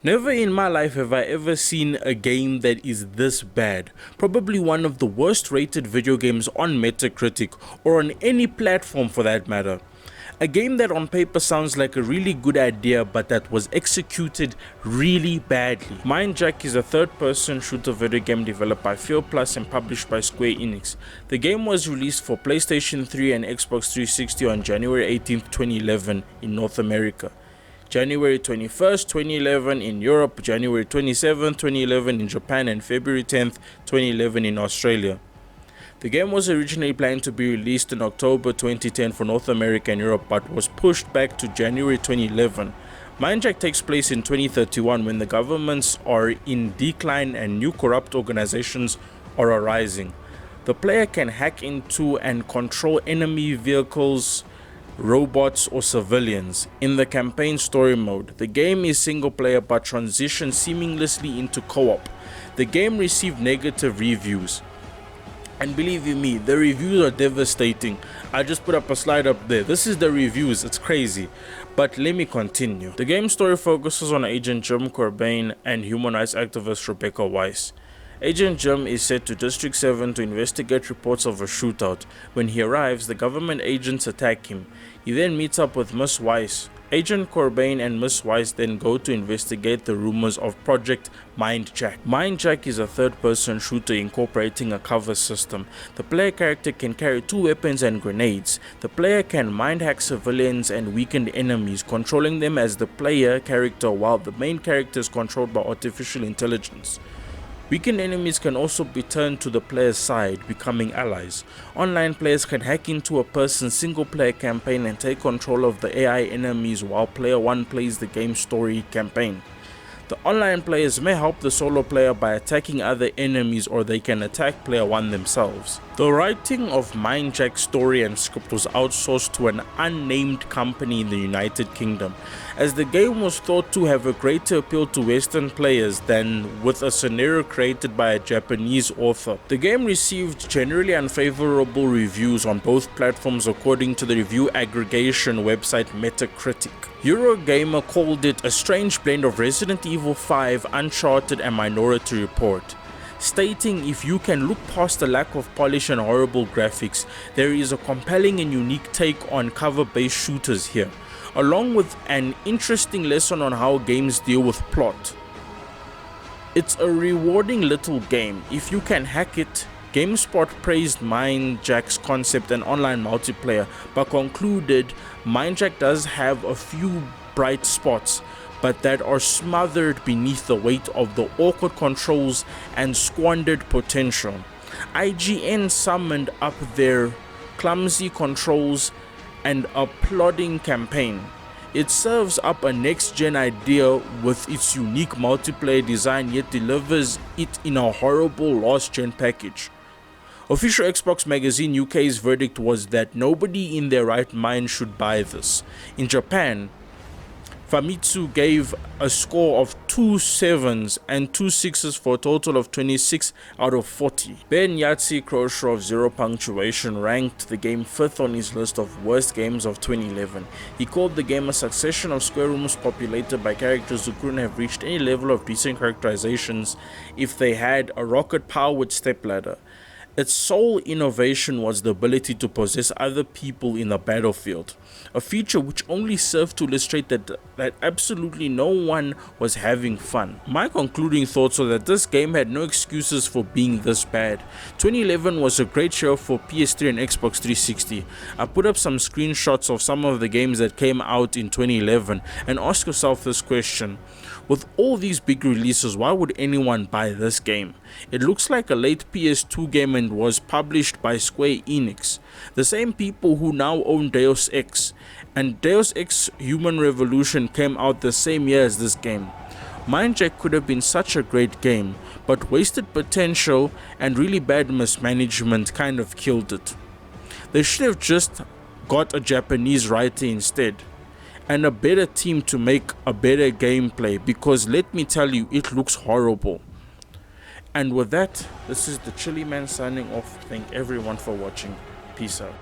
Never in my life have I ever seen a game that is this bad. Probably one of the worst rated video games on Metacritic, or on any platform for that matter. A game that on paper sounds like a really good idea, but that was executed really badly. MINDJACK is a third-person shooter video game developed by Fear Plus and published by Square Enix. The game was released for PlayStation 3 and Xbox 360 on January 18, 2011 in North America. January 21st, 2011 in Europe, January 27th, 2011 in Japan, and February 10th, 2011 in Australia. The game was originally planned to be released in October 2010 for North America and Europe, but was pushed back to January 2011. MINDJACK takes place in 2031 when the governments are in decline and new corrupt organizations are arising. The player can hack into and control enemy vehicles, robots or civilians. In the campaign story mode, the game is single player but transitions seamlessly into co-op. The game received negative reviews, and believe you me, the reviews are devastating. I just put up a slide up there. This is the reviews, it's crazy. But let me continue. The game story focuses on Agent Jim Corbijn and human rights activist Rebecca Weiss. Agent Jim is sent to District 7 to investigate reports of a shootout. When he arrives, the government agents attack him. He then meets up with Miss Weiss. Agent Corbijn and Miss Weiss then go to investigate the rumors of Project MINDJACK. MINDJACK is a third-person shooter incorporating a cover system. The player character can carry 2 weapons and grenades. The player can mind hack civilians and weakened enemies, controlling them as the player character, while the main character is controlled by artificial intelligence. Weakened enemies can also be turned to the player's side, becoming allies. Online players can hack into a person's single-player campaign and take control of the AI enemies while player 1 plays the game's story campaign. The online players may help the solo player by attacking other enemies, or they can attack player 1 themselves. The writing of MINDJACK's story and script was outsourced to an unnamed company in the United Kingdom, as the game was thought to have a greater appeal to Western players than with a scenario created by a Japanese author. The game received generally unfavorable reviews on both platforms according to the review aggregation website Metacritic. Eurogamer called it a strange blend of Resident Evil 5, Uncharted and Minority Report, stating, "If you can look past the lack of polish and horrible graphics, there is a compelling and unique take on cover-based shooters here, along with an interesting lesson on how games deal with plot. It's a rewarding little game if you can hack it." GameSpot praised MINDJACK's concept and online multiplayer, but concluded MINDJACK does have a few bright spots, but that are smothered beneath the weight of the awkward controls and squandered potential. IGN summed up their clumsy controls and a plodding campaign. It serves up a next-gen idea with its unique multiplayer design, yet delivers it in a horrible last-gen package. Official Xbox Magazine UK's verdict was that nobody in their right mind should buy this. In Japan, Famitsu gave a score of 2 7s and 2 6s for a total of 26 out of 40. Ben Yatsi Croshaw of Zero Punctuation ranked the game 5th on his list of worst games of 2011. He called the game a succession of square rooms populated by characters who couldn't have reached any level of decent characterizations if they had a rocket-powered stepladder. Its sole innovation was the ability to possess other people in the battlefield, a feature which only served to illustrate that absolutely no one was having fun. My concluding thoughts are that this game had no excuses for being this bad. 2011 was a great year for PS3 and Xbox 360. I put up some screenshots of some of the games that came out in 2011, and ask yourself this question: with all these big releases, why would anyone buy this game? It looks like a late PS2 game and was published by Square Enix, the same people who now own Deus Ex, and Deus Ex Human Revolution came out the same year as this game. MINDJACK could have been such a great game, but wasted potential and really bad mismanagement kind of killed it. They should have just got a Japanese writer instead, and a better team to make a better gameplay, because let me tell you, it looks horrible. And with that, this is the Chili Man signing off. Thank everyone for watching. Peace out.